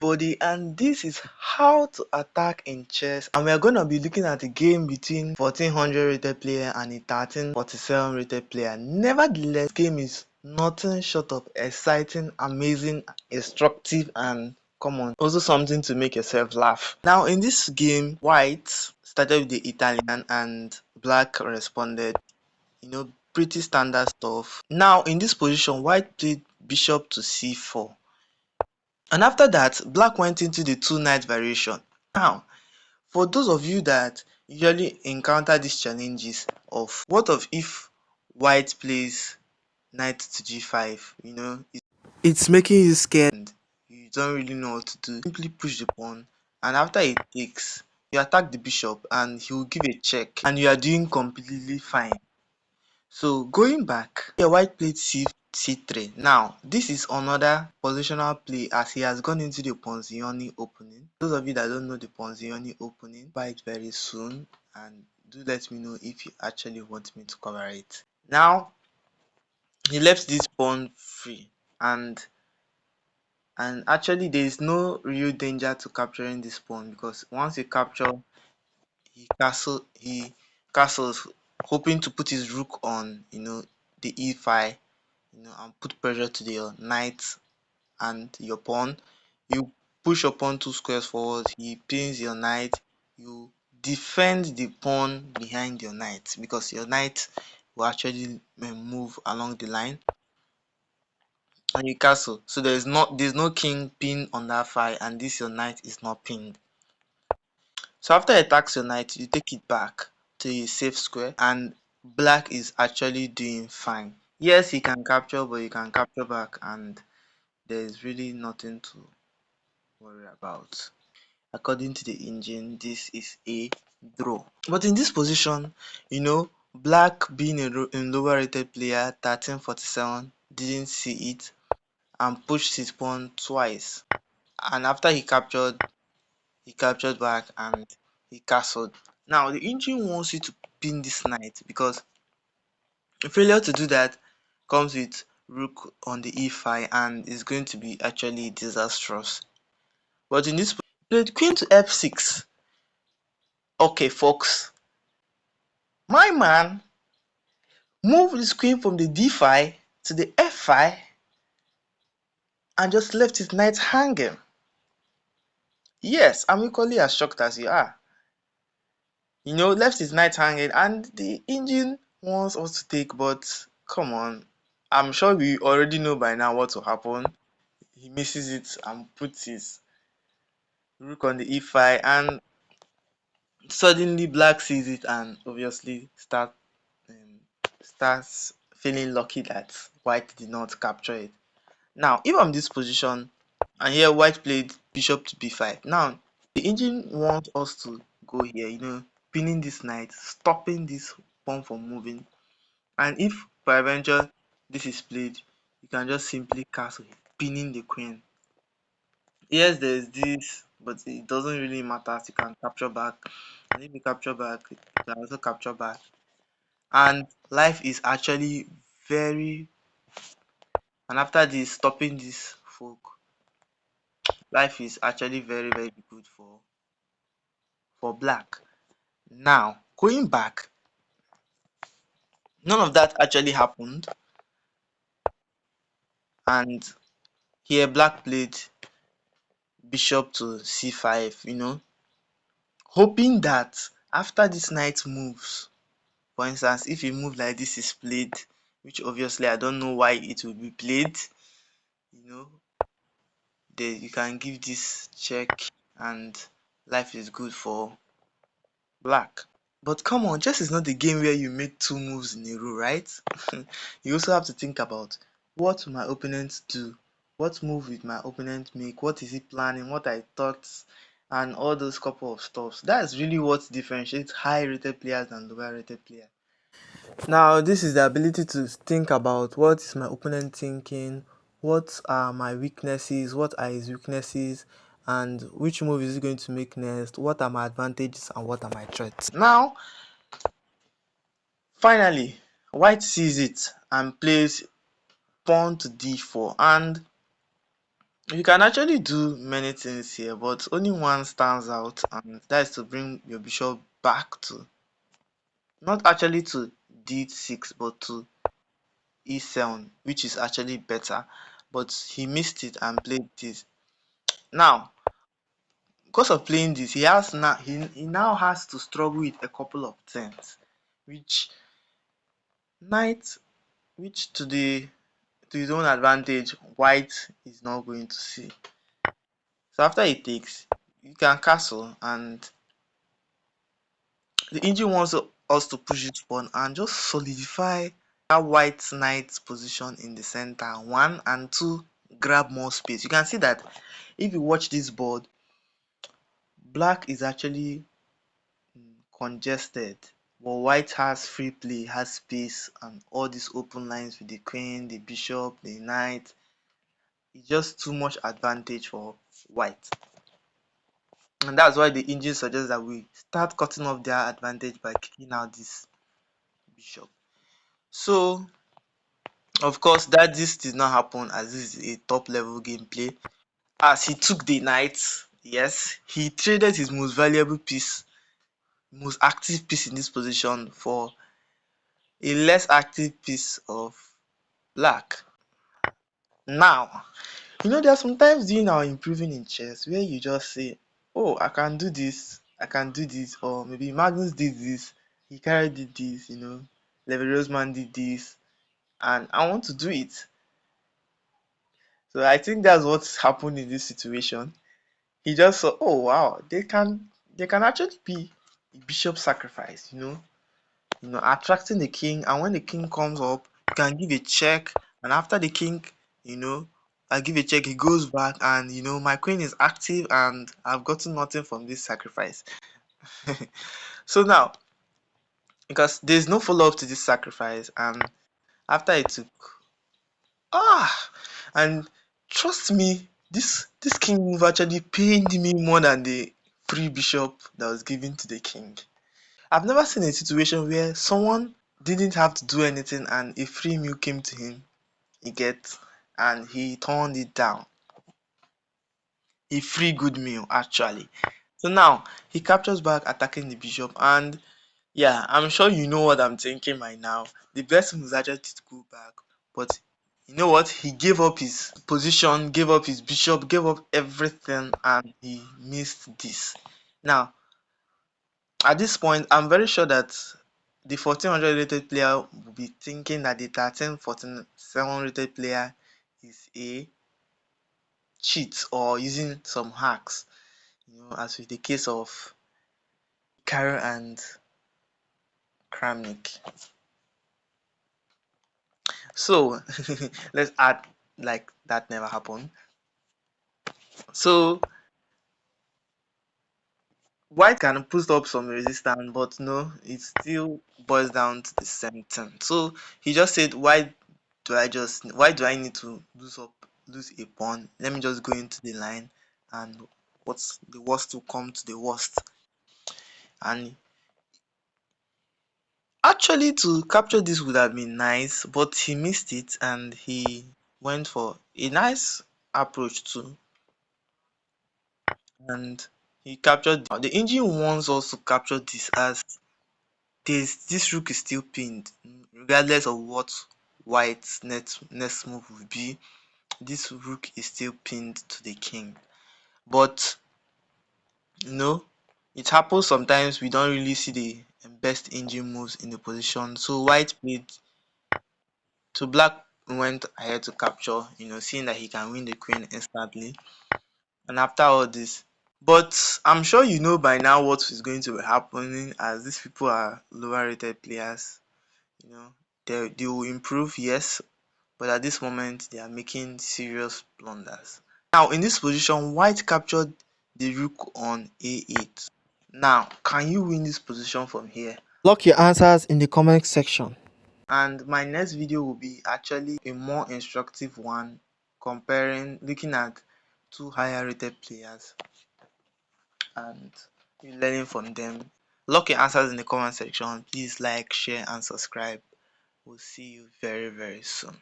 everybody, and this is how to attack in chess, and we are going to be looking at a game between 1400 rated player and a 1347 rated player. Nevertheless, this game is nothing short of exciting, amazing, instructive, and come on, also something to make yourself laugh. Now in this game, white started with the Italian and black responded, pretty standard stuff. Now in this position, white played bishop to c4. And after that, black went into the two knight variation. Now, for those of you that usually encounter these challenges of what of if white plays knight to g5, it's making you scared and you don't really know what to do. Simply push the pawn, and after it takes, you attack the bishop and he will give a check and you are doing completely fine. So going back, here white played c3. Now, this is another positional play as he has gone into the Ponzioni opening. Those of you that don't know the Ponzioni opening, buy it very soon and do let me know if you actually want me to cover it. Now, he left this pawn free and actually there is no real danger to capturing this pawn because once you capture, he castles hoping to put his rook on the e5, and put pressure to your knight and your pawn. You push your pawn 2 squares forward, he pins your knight, you defend the pawn behind your knight because your knight will actually move along the line, and you castle. So there's no king pinned on that file, and this your knight is not pinned. So after it attacks your knight, you take it back to a safe square, and black is actually doing fine. Yes, he can capture, but you can capture back, and there is really nothing to worry about. According to the engine, this is a draw. But in this position, black being a lower rated player, 1347, didn't see it and pushed his pawn twice. And after he captured back and he castled. Now the engine wants you to pin this knight because failure to do that comes with rook on the e5 and is going to be actually disastrous. But in this played queen to f6. Okay folks, my man moved his queen from the d5 to the f5 and just left his knight hanging. Yes, I'm equally as shocked as you are. Left his knight hanging and the engine wants us to take, but come on, I'm sure we already know by now what will happen. He misses it and puts his rook on the e5, and suddenly black sees it and obviously starts feeling lucky that white did not capture it. Now if I'm this position and here white played bishop to b5, now the engine wants us to go here, pinning this knight, stopping this pawn from moving, and if peradventure this is played, you can just simply castle pinning the queen. Yes, there's this, but it doesn't really matter as you can capture back, and if you capture back, you can also capture back, and life is actually very, and after this stopping this folk, life is actually very very good for black. Now going back, none of that actually happened, and here black played bishop to c5, hoping that after this knight moves, for instance if a move like this is played, which obviously I don't know why it will be played, then you can give this check and life is good for black. But come on, chess is not a game where you make 2 moves in a row, right? You also have to think about what will my opponent do, what move will my opponent make, what is he planning, what I thought, and all those couple of stuffs. That's really what differentiates high rated players and lower rated players. Now, this is the ability to think about what is my opponent thinking, what are my weaknesses, what are his weaknesses, and which move is he going to make next, what are my advantages and what are my threats. Now, finally, white sees it and plays pawn to d4, and You can actually do many things here, but only one stands out, and that is to bring your bishop back to, not actually to d6, but to e7, which is actually better. But he missed it and played this. Now, because of playing this, he now has to struggle with a couple of things, which knight, which to his own advantage, white is not going to see. So after he takes, you can castle, and the engine wants us to push this pawn and just solidify that white knight's position in the center. One and two, grab more space. You can see that if you watch this board, black is actually congested, but white has free play, has space, and all these open lines with the queen, the bishop, the knight. It's just too much advantage for white. And that's why the engine suggests that we start cutting off their advantage by kicking out this bishop. So, of course, that this did not happen, as this is a top level gameplay. As he took the knight, yes, he traded his most valuable piece, most active piece in this position for a less active piece of black. Now, there are sometimes during our improving in chess where you just say, oh, I can do this, I can do this, or maybe Magnus did this, Hikaru did this, Levi Roseman did this, and I want to do it. So I think that's what's happened in this situation. He just saw, oh wow, they can actually be a bishop sacrifice, attracting the king, and when the king comes up, you can give a check, and after the king, you know, I give a check, he goes back, and my queen is active, and I've gotten nothing from this sacrifice. So now, because there's no follow-up to this sacrifice, and after it took ah and trust me, this king move actually pained me more than the free bishop that was given to the king. I've never seen a situation where someone didn't have to do anything and a free meal came to him, he gets, and he turned it down. A free good meal, actually. So now he captures back, attacking the bishop, and yeah, I'm sure you know what I'm thinking right now. The best move is actually to go back, but you know what? He gave up his position, gave up his bishop, gave up everything, and he missed this. Now, at this point, I'm very sure that the 1400 rated player will be thinking that the 1347 rated player is a cheat or using some hacks, as with the case of Karo and Kramnik. So let's act like that never happened. So white can put up some resistance, but no, it still boils down to the same thing. So he just said, why do I need to lose a pawn? Let me just go into the line, and what's the worst to come to the worst. And actually, to capture this would have been nice, but he missed it, and he went for a nice approach too, and he captured. The engine wants us to capture this, as this rook is still pinned, regardless of what white's next move will be. This rook is still pinned to the king, but you know it happens sometimes we don't really see the best engine moves in the position. So white played, so black went ahead to capture, seeing that he can win the queen instantly. And after all this, but I'm sure you know by now what is going to be happening, as these people are lower rated players. They will improve, yes, but at this moment they are making serious blunders. Now in this position, white captured the rook on a8. Now, can you win this position from here? Lock your answers in the comment section. And my next video will be actually a more instructive one, looking at two higher rated players and you learning from them. Lock your answers in the comment section. Please like, share, and subscribe. We'll see you very, very soon.